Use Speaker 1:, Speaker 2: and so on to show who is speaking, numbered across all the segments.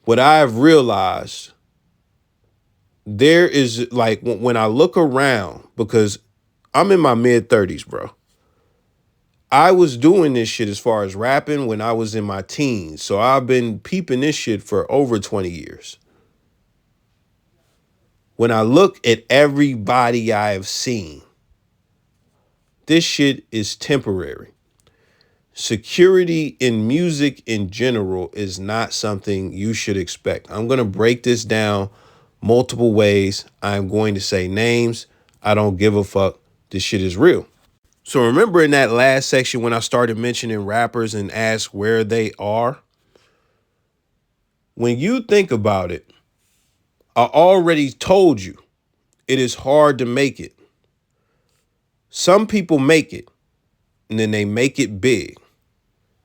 Speaker 1: What I have realized, there is like when I look around, because I'm in my mid 30s, bro. I was doing this shit as far as rapping when I was in my teens. So I've been peeping this shit for over 20 years. When I look at everybody I have seen, this shit is temporary. Security in music in general is not something you should expect. I'm going to break this down multiple ways. I'm going to say names. I don't give a fuck. This shit is real. So remember in that last section when I started mentioning rappers and asked where they are? When you think about it, I already told you it is hard to make it. Some people make it and then they make it big.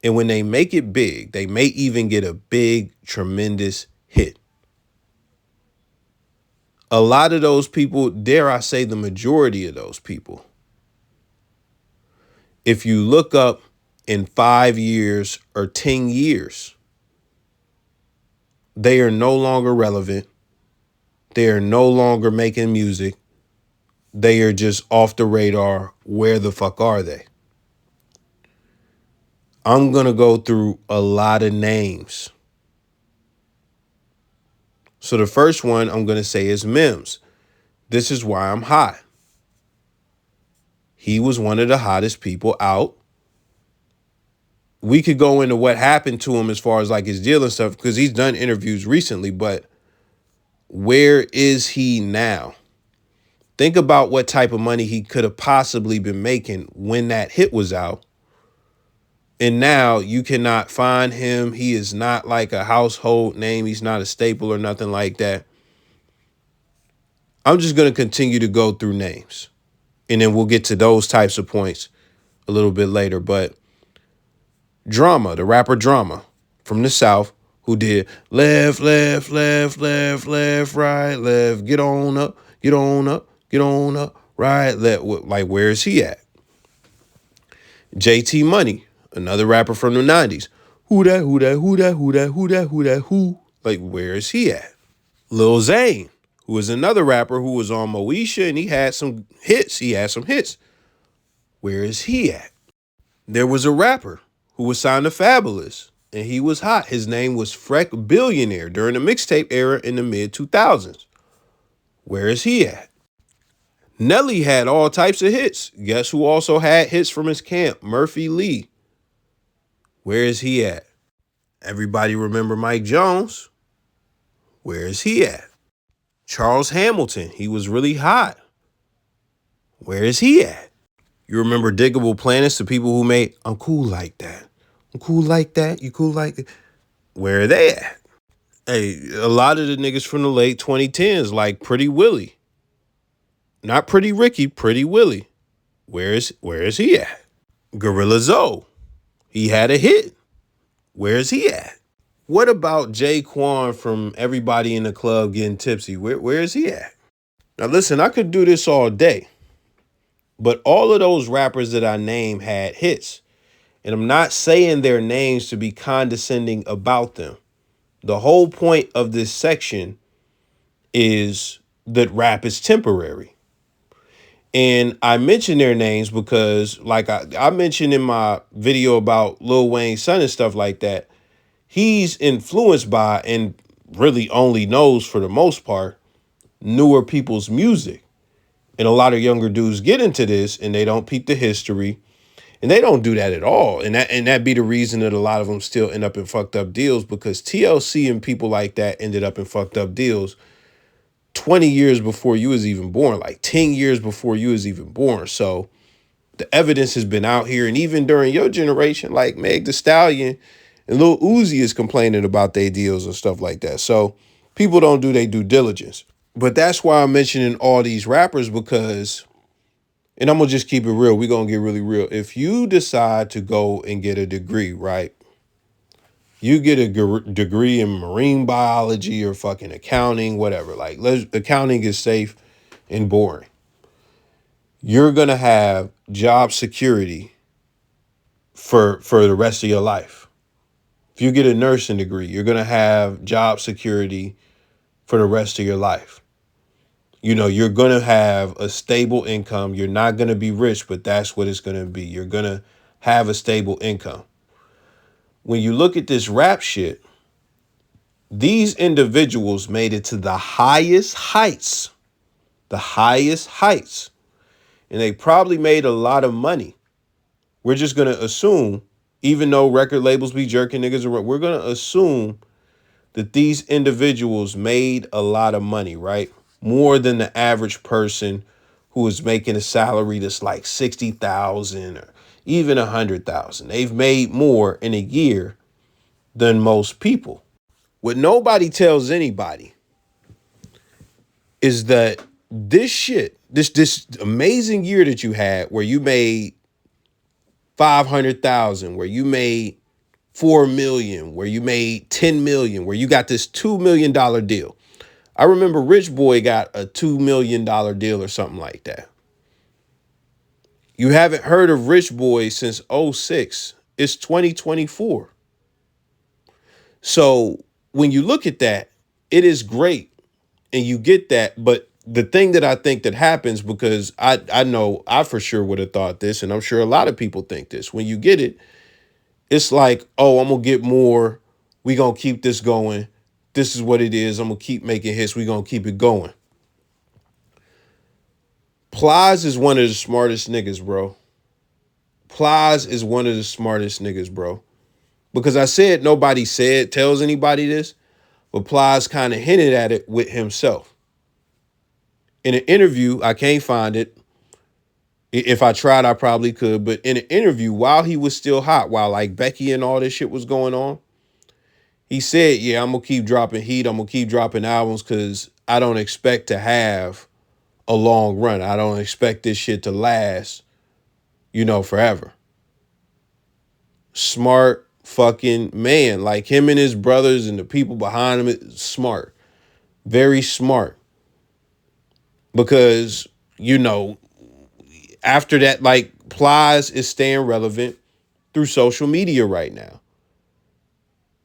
Speaker 1: And when they make it big, they may even get a big, tremendous hit. A lot of those people, dare I say the majority of those people, if you look up in 5 years or 10 years, they are no longer relevant. They are no longer making music. They are just off the radar. Where the fuck are they? I'm going to go through a lot of names. So the first one I'm going to say is Mims. This is why I'm hot. He was one of the hottest people out. We could go into what happened to him as far as like his deal and stuff, because he's done interviews recently, but where is he now? Think about what type of money he could have possibly been making when that hit was out. And now you cannot find him. He is not like a household name. He's not a staple or nothing like that. I'm just going to continue to go through names. And then we'll get to those types of points a little bit later. But Drama, the rapper Drama from the South, who did left, left, left, left, left, right, left, get on up, get on up, get on up, right, left. Like, where is he at? JT Money, another rapper from the 90s. Who that, who that, who that, who that, who that, who that, who? Like, where is he at? Lil Zane, who is another rapper who was on Moesha and he had some hits. He had some hits. Where is he at? There was a rapper who was signed to Fabulous and he was hot. His name was Freck Billionaire during the mixtape era in the mid 2000s. Where is he at? Nelly had all types of hits. Guess who also had hits from his camp? Murphy Lee. Where is he at? Everybody remember Mike Jones? Where is he at? Charles Hamilton. He was really hot. Where is he at? You remember Diggable Planets, the people who made I'm Cool Like That. I'm cool like that. You cool like that. Where are they at? Hey, a lot of the niggas from the late 2010s, like Pretty Willie. Not Pretty Ricky, Pretty Willie. Where is he at? Gorilla Zoe. He had a hit. Where is he at? What about Jay from Everybody in the Club Getting Tipsy? Where is he at? Now listen, I could do this all day, but all of those rappers that I name had hits. And I'm not saying their names to be condescending about them. The whole point of this section is that rap is temporary. And I mention their names because, like I mentioned in my video about Lil Wayne's son and stuff like that, he's influenced by and really only knows for the most part newer people's music. And a lot of younger dudes get into this and they don't peep the history. And they don't do that at all. And that be the reason that a lot of them still end up in fucked up deals, because TLC and people like that ended up in fucked up deals 20 years before you was even born, like 10 years before you was even born. So the evidence has been out here. And even during your generation, like Meg Thee Stallion and Lil Uzi is complaining about their deals and stuff like that. So people don't do their due diligence. But that's why I'm mentioning all these rappers, because, and I'm going to just keep it real. We're going to get really real. If you decide to go and get a degree, right? You get a degree in marine biology or fucking accounting, whatever. Like, accounting is safe and boring. You're going to have job security for the rest of your life. If you get a nursing degree, you're going to have job security for the rest of your life. You know, you're going to have a stable income. You're not going to be rich, but that's what it's going to be. You're going to have a stable income. When you look at this rap shit, these individuals made it to the highest heights, and they probably made a lot of money. We're just going to assume, even though record labels be jerking niggas around, we're going to assume that these individuals made a lot of money, right? More than the average person who is making a salary that's like 60,000 or even 100,000. They've made more in a year than most people. What nobody tells anybody is that this shit, this amazing year that you had where you made 500,000, where you made 4 million, where you made 10 million, where you got this $2 million deal. I remember Rich Boy got a $2 million deal or something like that. You haven't heard of Rich Boy since '06. It's 2024. So when you look at that, it is great and you get that. But the thing that I think that happens, because I know I for sure would have thought this, and I'm sure a lot of people think this, when you get it, it's like, oh, I'm going to get more. We going to keep this going. This is what it is. I'm going to keep making hits. We going to keep it going. Plies is one of the smartest niggas, bro. Plies is one of the smartest niggas, bro. Because I said nobody tells anybody this, but Plies kind of hinted at it with himself. In an interview, I can't find it. If I tried, I probably could. But in an interview, while he was still hot, while like Becky and all this shit was going on, he said, yeah, I'm going to keep dropping heat. I'm going to keep dropping albums because I don't expect to have a long run. I don't expect this shit to last, forever. Smart fucking man. Like him and his brothers and the people behind him, smart. Very smart. Because, after that, like Plies is staying relevant through social media right now.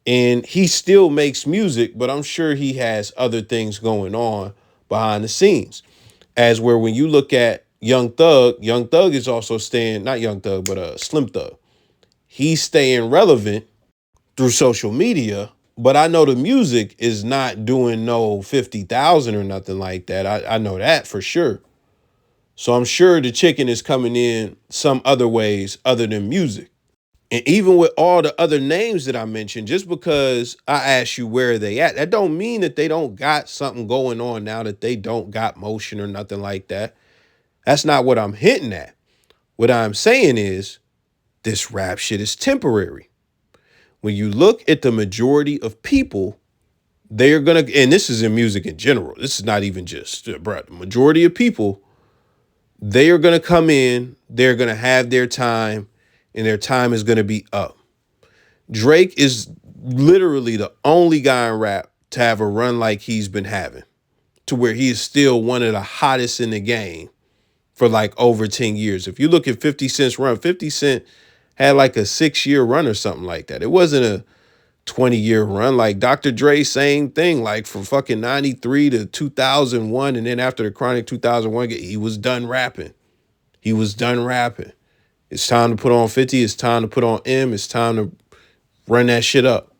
Speaker 1: And he still makes music, but I'm sure he has other things going on behind the scenes. As where when you look at Young Thug is also staying, not Young Thug, but Slim Thug. He's staying relevant through social media, but I know the music is not doing no 50,000 or nothing like that. I know that for sure. So I'm sure the chicken is coming in some other ways other than music. And even with all the other names that I mentioned, just because I asked you where are they at, that don't mean that they don't got something going on now, that they don't got motion or nothing like that. That's not what I'm hinting at. What I'm saying is this rap shit is temporary. When you look at the majority of people, they're going to, and this is in music in general, this is not even just, bro, the majority of people, they are going to come in, they're going to have their time, and their time is going to be up. Drake is literally the only guy in rap to have a run like he's been having, to where he is still one of the hottest in the game for like over 10 years. If you look at 50 Cent's run, 50 Cent had like a 6-year run or something like that. It wasn't a 20-year run. Like Dr. Dre, same thing, like from fucking 93 to 2001. And then after the Chronic 2001, he was done rapping. He was done rapping. It's time to put on 50. It's time to put on M. It's time to run that shit up.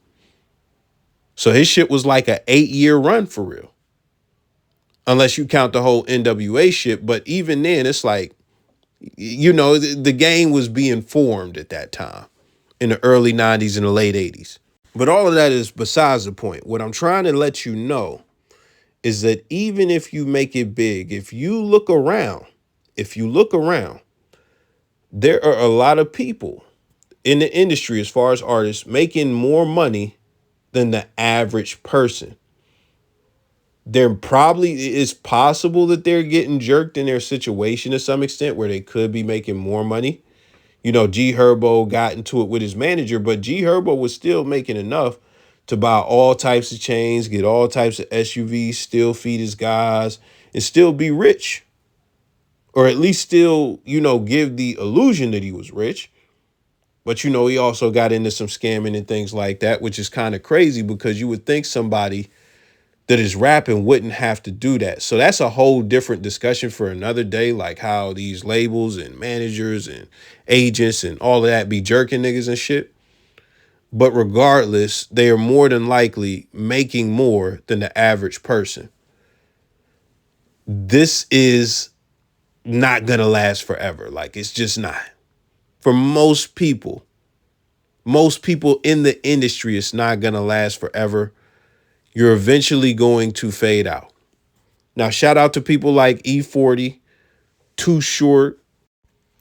Speaker 1: So his shit was like an 8-year run for real. Unless you count the whole NWA shit. But even then, it's like, the game was being formed at that time in the early 90s and the late 80s. But all of that is besides the point. What I'm trying to let you know is that even if you make it big, if you look around, there are a lot of people in the industry, as far as artists, making more money than the average person. It's possible that they're getting jerked in their situation to some extent where they could be making more money. G Herbo got into it with his manager, but G Herbo was still making enough to buy all types of chains, get all types of SUVs, still feed his guys, and still be rich. Or at least still, give the illusion that he was rich. But you know, he also got into some scamming and things like that, which is kind of crazy because you would think somebody that is rapping wouldn't have to do that. So that's a whole different discussion for another day, like how these labels and managers and agents and all of that be jerking niggas and shit. But regardless, they are more than likely making more than the average person. This is not gonna last forever. Like, it's just not. For most people in the industry, it's not gonna last forever. You're eventually going to fade out. Now, shout out to people like E40, Too Short,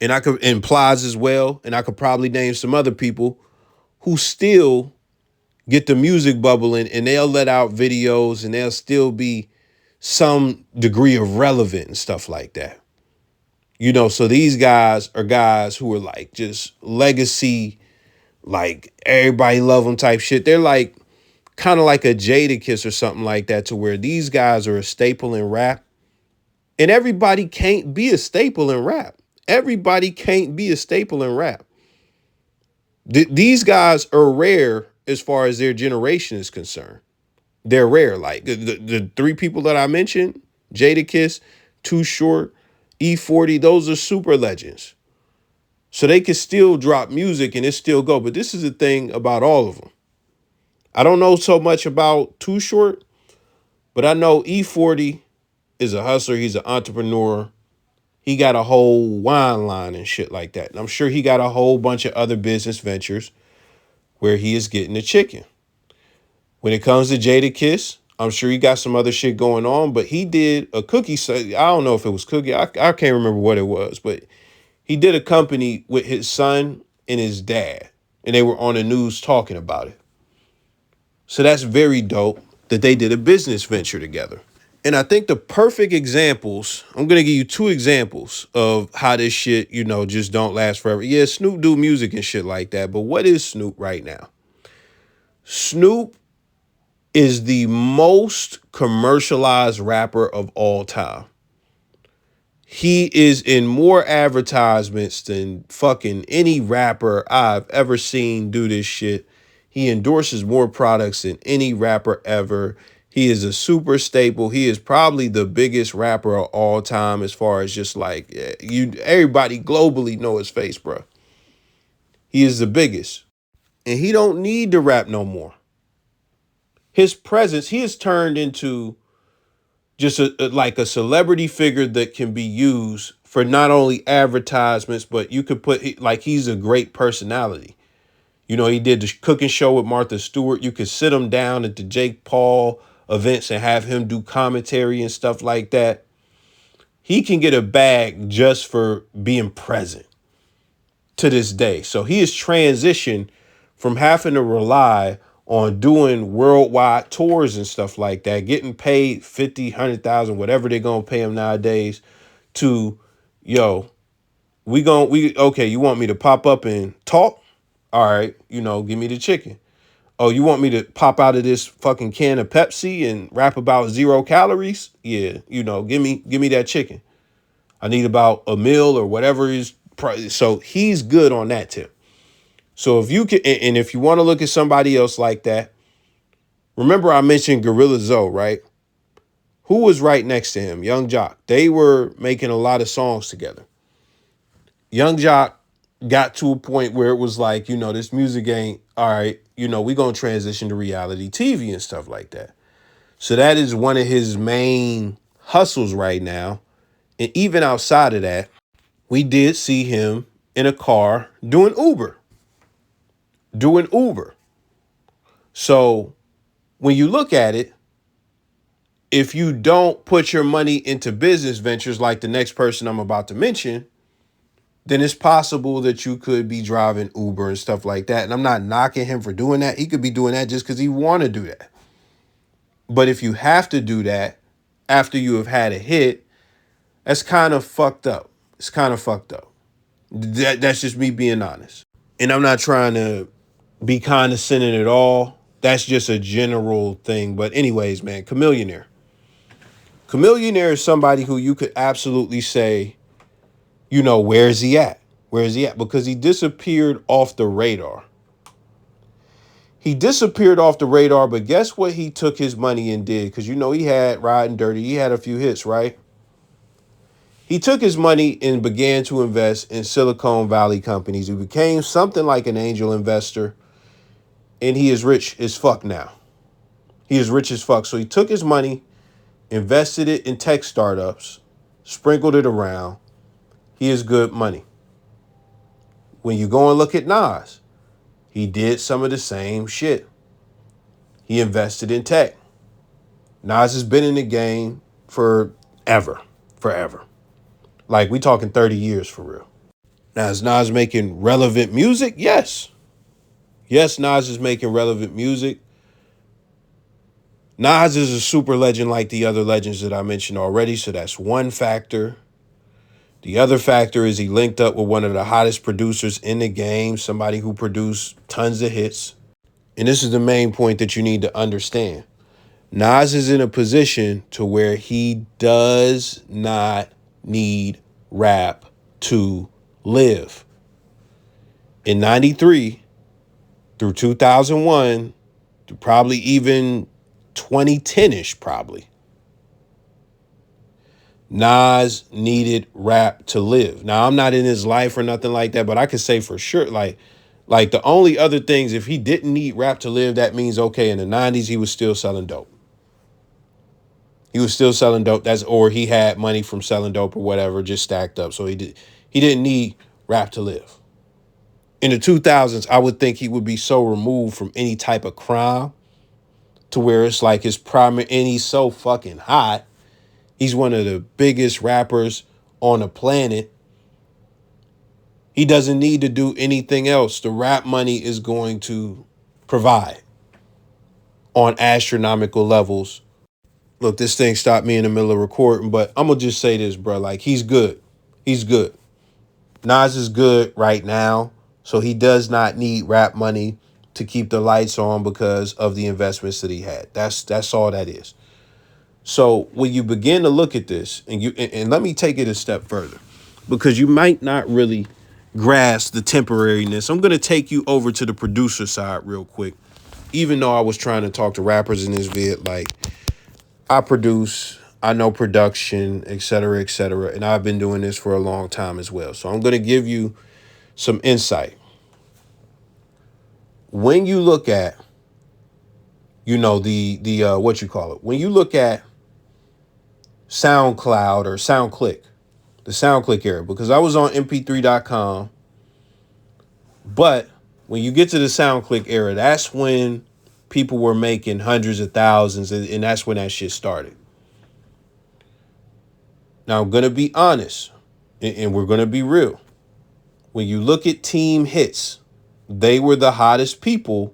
Speaker 1: and Plies as well. And I could probably name some other people who still get the music bubbling and they'll let out videos and they'll still be some degree of relevant and stuff like that. You know, so these guys are guys who are like just legacy, like everybody love them type shit. They're like kind of like a Jadakiss or something like that, to where these guys are a staple in rap. And everybody can't be a staple in rap. Everybody can't be a staple in rap. These guys are rare as far as their generation is concerned. They're rare. Like the three people that I mentioned, Jadakiss, Too Short, E40, those are super legends. So they can still drop music and it still go. But this is the thing about all of them. I don't know so much about Too Short, but I know E40 is a hustler. He's an entrepreneur. He got a whole wine line and shit like that. And I'm sure he got a whole bunch of other business ventures where he is getting the chicken. When it comes to Jadakiss, I'm sure he got some other shit going on, but he did a cookie. I don't know if it was cookie. I can't remember what it was, but he did a company with his son and his dad, and they were on the news talking about it. So that's very dope that they did a business venture together. And I think the perfect examples, I'm going to give you two examples of how this shit, you know, just don't last forever. Yeah, Snoop do music and shit like that, but what is Snoop right now? Snoop is the most commercialized rapper of all time. He is in more advertisements than fucking any rapper I've ever seen do this shit. He endorses more products than any rapper ever. He is a super staple. He is probably the biggest rapper of all time as far as just like everybody globally know his face, bro. He is the biggest. And he don't need to rap no more. His presence, he has turned into just like a celebrity figure that can be used for not only advertisements, but you could put, like, he's a great personality. You know, he did the cooking show with Martha Stewart. You could sit him down at the Jake Paul events and have him do commentary and stuff like that. He can get a bag just for being present to this day. So he has transitioned from having to rely on doing worldwide tours and stuff like that, getting paid 50, 100,000, whatever they're going to pay him nowadays, to, yo, okay, you want me to pop up and talk? All right, you know, give me the chicken. Oh, you want me to pop out of this fucking can of Pepsi and rap about 0 calories? Yeah, you know, give me that chicken. I need about a meal or whatever is price. So he's good on that tip. So if you can, and if you want to look at somebody else like that, remember I mentioned Gorilla Zoe, right? Who was right next to him? Young Jock. They were making a lot of songs together. Young Jock got to a point where it was like, you know, this music ain't all right. You know, we're going to transition to reality TV and stuff like that. So that is one of his main hustles right now. And even outside of that, we did see him in a car doing Uber. So when you look at it, if you don't put your money into business ventures like the next person I'm about to mention, then it's possible that you could be driving Uber and stuff like that. And I'm not knocking him for doing that. He could be doing that just because he want to do that. But if you have to do that after you have had a hit, that's kind of fucked up. It's kind of fucked up. That's just me being honest. And I'm not trying to be condescending at all. That's just a general thing. But anyways, man, Chamillionaire. Chamillionaire is somebody who you could absolutely say, you know, where is he at? Where is he at? Because he disappeared off the radar. He disappeared off the radar, but guess what he took his money and did? Because he had Riding Dirty. He had a few hits, right? He took his money and began to invest in Silicon Valley companies. He became something like an angel investor, and he is rich as fuck now. He is rich as fuck. So he took his money, invested it in tech startups, sprinkled it around. He is good money. When you go and look at Nas, he did some of the same shit. He invested in tech. Nas has been in the game forever. Like, we talking 30 years for real. Now, is Nas making relevant music? Yes. Yes, Nas is making relevant music. Nas is a super legend like the other legends that I mentioned already, so that's one factor. The other factor is he linked up with one of the hottest producers in the game, somebody who produced tons of hits. And this is the main point that you need to understand. Nas is in a position to where he does not need rap to live. In 93 through 2001, to probably even 2010-ish probably, Nas needed rap to live. Now, I'm not in his life or nothing like that, but I can say for sure, like the only other things, if he didn't need rap to live, that means, okay, in the 90s, he was still selling dope. He was still selling dope. Or he had money from selling dope or whatever, just stacked up. So he didn't need rap to live. In the 2000s, I would think he would be so removed from any type of crime to where it's like his primary, and he's so fucking hot. He's one of the biggest rappers on the planet. He doesn't need to do anything else. The rap money is going to provide on astronomical levels. Look, this thing stopped me in the middle of recording, but I'm going to just say this, bro. Like, he's good. He's good. Nas is good right now, so he does not need rap money to keep the lights on because of the investments that he had. That's all that is. So when you begin to look at this, and let me take it a step further, because you might not really grasp the temporariness. I'm going to take you over to the producer side real quick, even though I was trying to talk to rappers in this vid. Like, I produce, I know production, et cetera, and I've been doing this for a long time as well. So I'm going to give you some insight. When you look at, the what you call it, when you look at SoundCloud or SoundClick, the SoundClick era, because I was on mp3.com, but when you get to the SoundClick era, that's when people were making hundreds of thousands, and that's when that shit started. Now, I'm going to be honest, and we're going to be real. When you look at Team Hits, they were the hottest people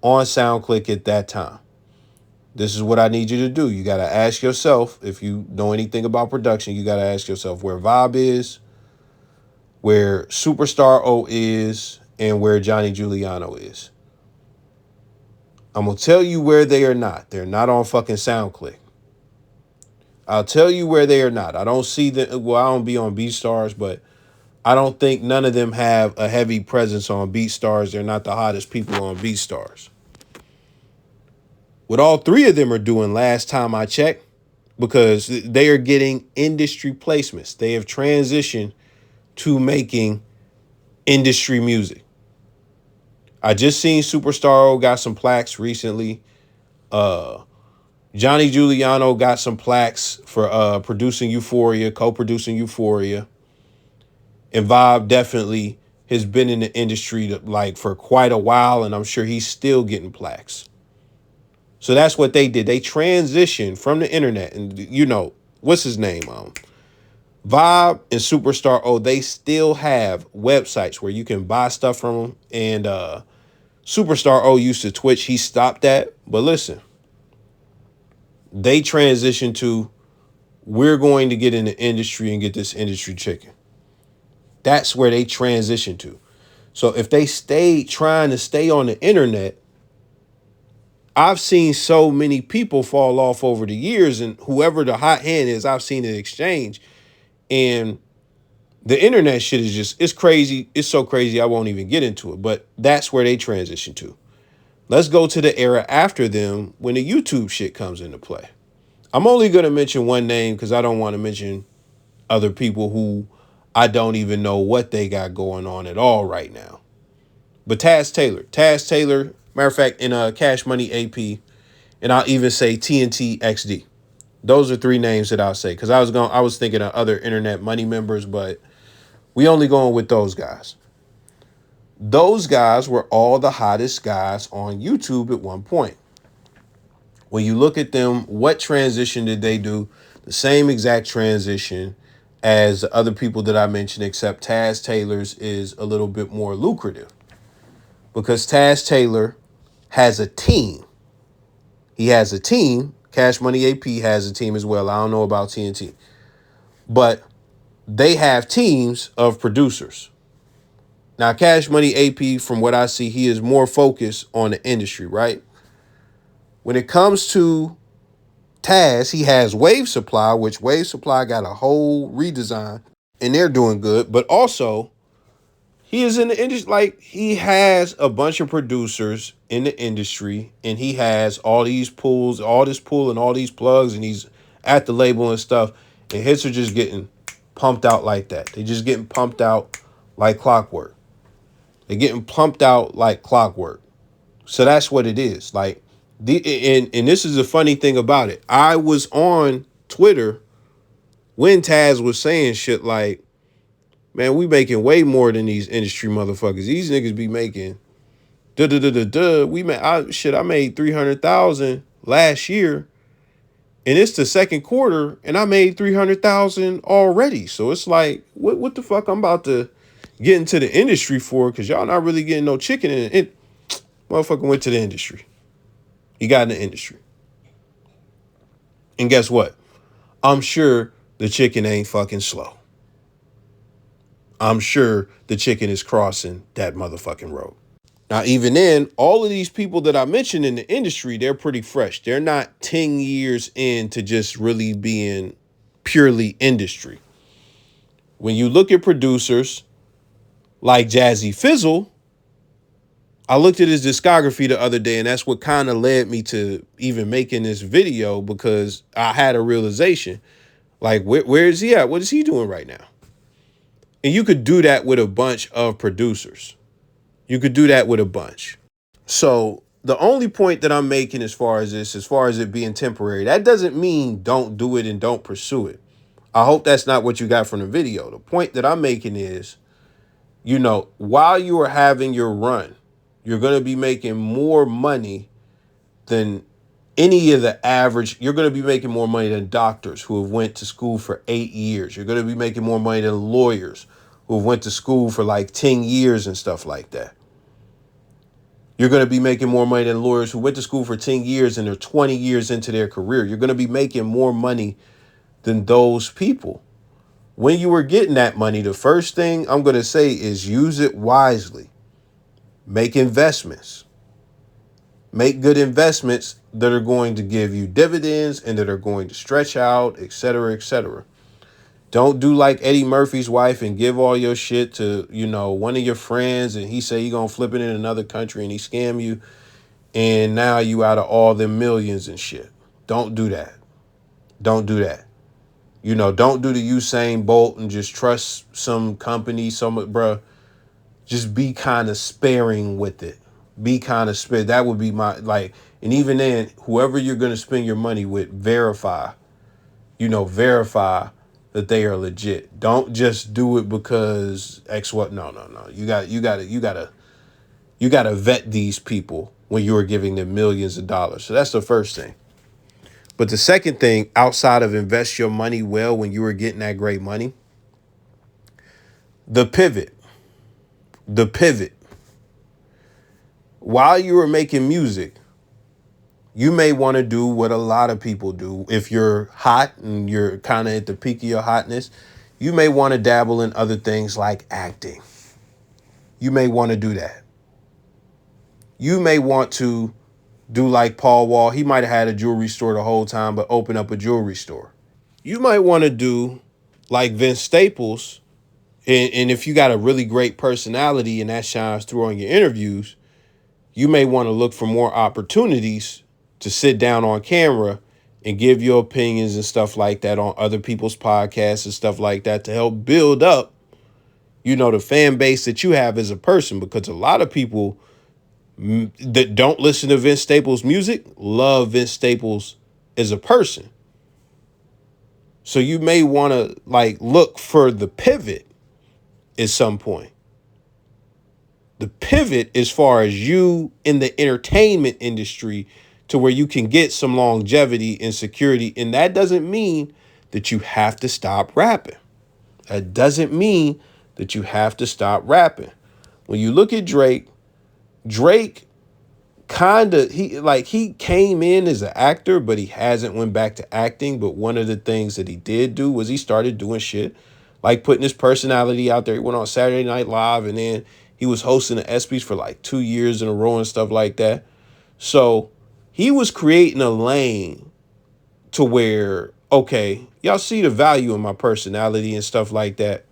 Speaker 1: on SoundClick at that time. This is what I need you to do. You got to ask yourself, if you know anything about production, you got to ask yourself where Vibe is, where Superstar O is, and where Johnny Giuliano is. I'm going to tell you where they are not. They're not on fucking SoundClick. I'll tell you where they are not. I don't see them. Well, I don't be on BeatStars, but I don't think none of them have a heavy presence on BeatStars. They're not the hottest people on BeatStars. What all three of them are doing last time I checked, because they are getting industry placements. They have transitioned to making industry music. I just seen Superstar O got some plaques recently. Johnny Giuliano got some plaques for producing Euphoria, co-producing Euphoria. And Vibe definitely has been in the industry for quite a while, and I'm sure he's still getting plaques. So that's what they did. They transitioned from the internet, and what's his name? Vibe and Superstar O, they still have websites where you can buy stuff from them. And Superstar O used to Twitch. He stopped that. But listen, they transitioned to, we're going to get in the industry and get this industry chicken. That's where they transitioned to. So if they stayed trying to stay on the internet, I've seen so many people fall off over the years, and whoever the hot hand is, I've seen it exchange. And The internet shit is just, it's crazy. It's so crazy I won't even get into it. But that's where they transition to. Let's go to the era after them when the YouTube shit comes into play. I'm only going to mention one name because I don't want to mention other people who I don't even know what they got going on at all right now. But Taz Taylor. Taz Taylor, matter of fact, in Cash Money AP, and I'll even say TNT XD. Those are three names that I'll say because I was thinking of other internet money members, but we only going with those guys. Those guys were all the hottest guys on YouTube at one point. When you look at them, what transition did they do? The same exact transition as the other people that I mentioned, except Taz Taylor's is a little bit more lucrative because Taz Taylor has a team. He has a team. Cash Money AP has a team as well. I don't know about TNT, but they have teams of producers. Now, Cash Money AP, from what I see, he is more focused on the industry, right? When it comes to Taz, he has Wave Supply, which Wave Supply got a whole redesign, and they're doing good. But also, he is in the industry, like he has a bunch of producers in the industry, and he has all these pulls, all this pull and all these plugs, and he's at the label and stuff. And hits are just getting pumped out like that. They just getting pumped out like clockwork. They're getting pumped out like clockwork. So that's what it is. Like and this is a funny thing about it. I was on Twitter when Taz was saying shit like, man, we making way more than these industry motherfuckers. These niggas be making We made I made 300,000 last year, and it's the second quarter, and I made 300,000 already. So it's like, what the fuck I'm about to get into the industry for? Because y'all not really getting no chicken in it. Motherfucker went to the industry. He got in the industry. And guess what? I'm sure the chicken ain't fucking slow. I'm sure the chicken is crossing that motherfucking road. Now, even then, all of these people that I mentioned in the industry, they're pretty fresh. They're not 10 years into just really being purely industry. When you look at producers like Jazzy Fizzle, I looked at his discography the other day, and that's what kind of led me to even making this video, because I had a realization. Like, where is he at? What is he doing right now? And you could do that with a bunch of producers. You could do that with a bunch. So the only point that I'm making as far as it being temporary, that doesn't mean don't do it and don't pursue it. I hope that's not what you got from the video. The point that I'm making is, while you are having your run, you're going to be making more money than any of the average. You're going to be making more money than doctors who have went to school for 8 years. You're going to be making more money than lawyers who have went to school for like 10 years and stuff like that. You're going to be making more money than lawyers who went to school for 10 years and they're 20 years into their career. You're going to be making more money than those people. When you are getting that money, the first thing I'm going to say is use it wisely. Make investments. Make good investments that are going to give you dividends and that are going to stretch out, et cetera, et cetera. Don't do like Eddie Murphy's wife and give all your shit to, one of your friends, and he say he gonna flip it in another country and he scam you, and now you out of all them millions and shit. Don't do that. Don't do that. Don't do the Usain Bolt and just trust some company, bruh. Just be kind of sparing with it. Be kind of spare. That would be and even then, whoever you're gonna spend your money with, verify that they are legit. Don't just do it because X what. No. You gotta vet these people when you are giving them millions of dollars. So that's the first thing. But the second thing, outside of invest your money well when you are getting that great money, the pivot. While you are making music, you may want to do what a lot of people do. If you're hot and you're kind of at the peak of your hotness, you may want to dabble in other things like acting. You may want to do that. You may want to do like Paul Wall. He might have had a jewelry store the whole time, but open up a jewelry store. You might want to do like Vince Staples And if you got a really great personality and that shines through on your interviews, you may want to look for more opportunities to sit down on camera and give your opinions and stuff like that on other people's podcasts and stuff like that to help build up, the fan base that you have as a person. Because a lot of people that don't listen to Vince Staples' music love Vince Staples as a person. So you may want to look for the pivot at some point. The pivot as far as you in the entertainment industry to where you can get some longevity and security. And that doesn't mean that you have to stop rapping. That doesn't mean that you have to stop rapping. When you look at Drake he came in as an actor, but he hasn't went back to acting. But one of the things that he did do was he started doing shit like putting his personality out there. He went on Saturday Night Live, and then he was hosting the ESPYs for like 2 years in a row and stuff like that. So he was creating a lane to where, okay, y'all see the value in my personality and stuff like that.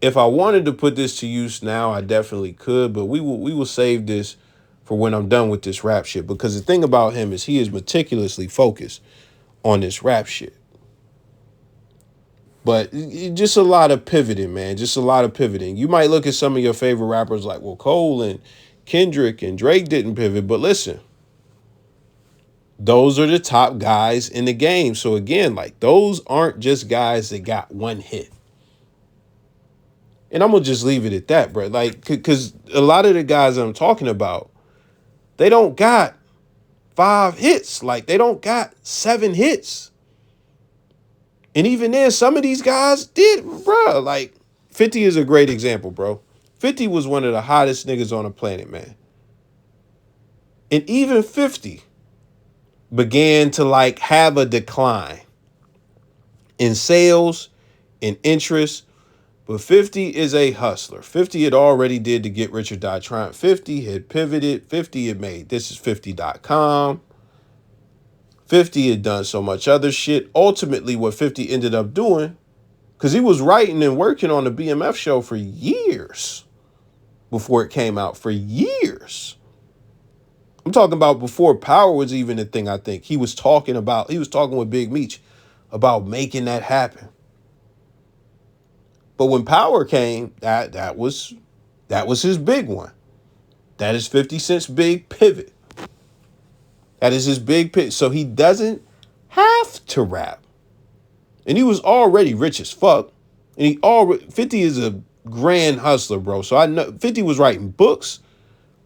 Speaker 1: If I wanted to put this to use now, I definitely could, but we will save this for when I'm done with this rap shit. Because the thing about him is he is meticulously focused on this rap shit. But just a lot of pivoting, man. Just a lot of pivoting. You might look at some of your favorite rappers like, well, Cole and Kendrick and Drake didn't pivot. But listen, those are the top guys in the game. So again, those aren't just guys that got one hit. And I'm going to just leave it at that, bro. Because a lot of the guys I'm talking about, they don't got 5 hits. They don't got 7 hits. And even then, some of these guys did, bro. 50 is a great example, bro. 50 was one of the hottest niggas on the planet, man. And even 50 began to have a decline in sales, in interest. But 50 is a hustler. 50 had already did to Get Rich or Die Trying. 50 had pivoted. 50 had made thisis50.com. 50 had done so much other shit. Ultimately, what 50 ended up doing, because he was writing and working on the BMF show for years before it came out. For years. I'm talking about before Power was even a thing, I think. He was talking with Big Meech about making that happen. But when Power came, that was his big one. That is 50 Cent's big pivot. That is his big pivot. So he doesn't have to rap. And he was already rich as fuck. And 50 is a grand hustler, bro. So I know 50 was writing books.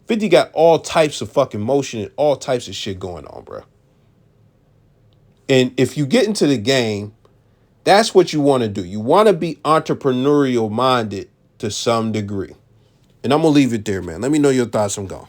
Speaker 1: 50 got all types of fucking motion and all types of shit going on, bro. And if you get into the game, that's what you want to do. You want to be entrepreneurial minded to some degree. And I'm going to leave it there, man. Let me know your thoughts. I'm gone.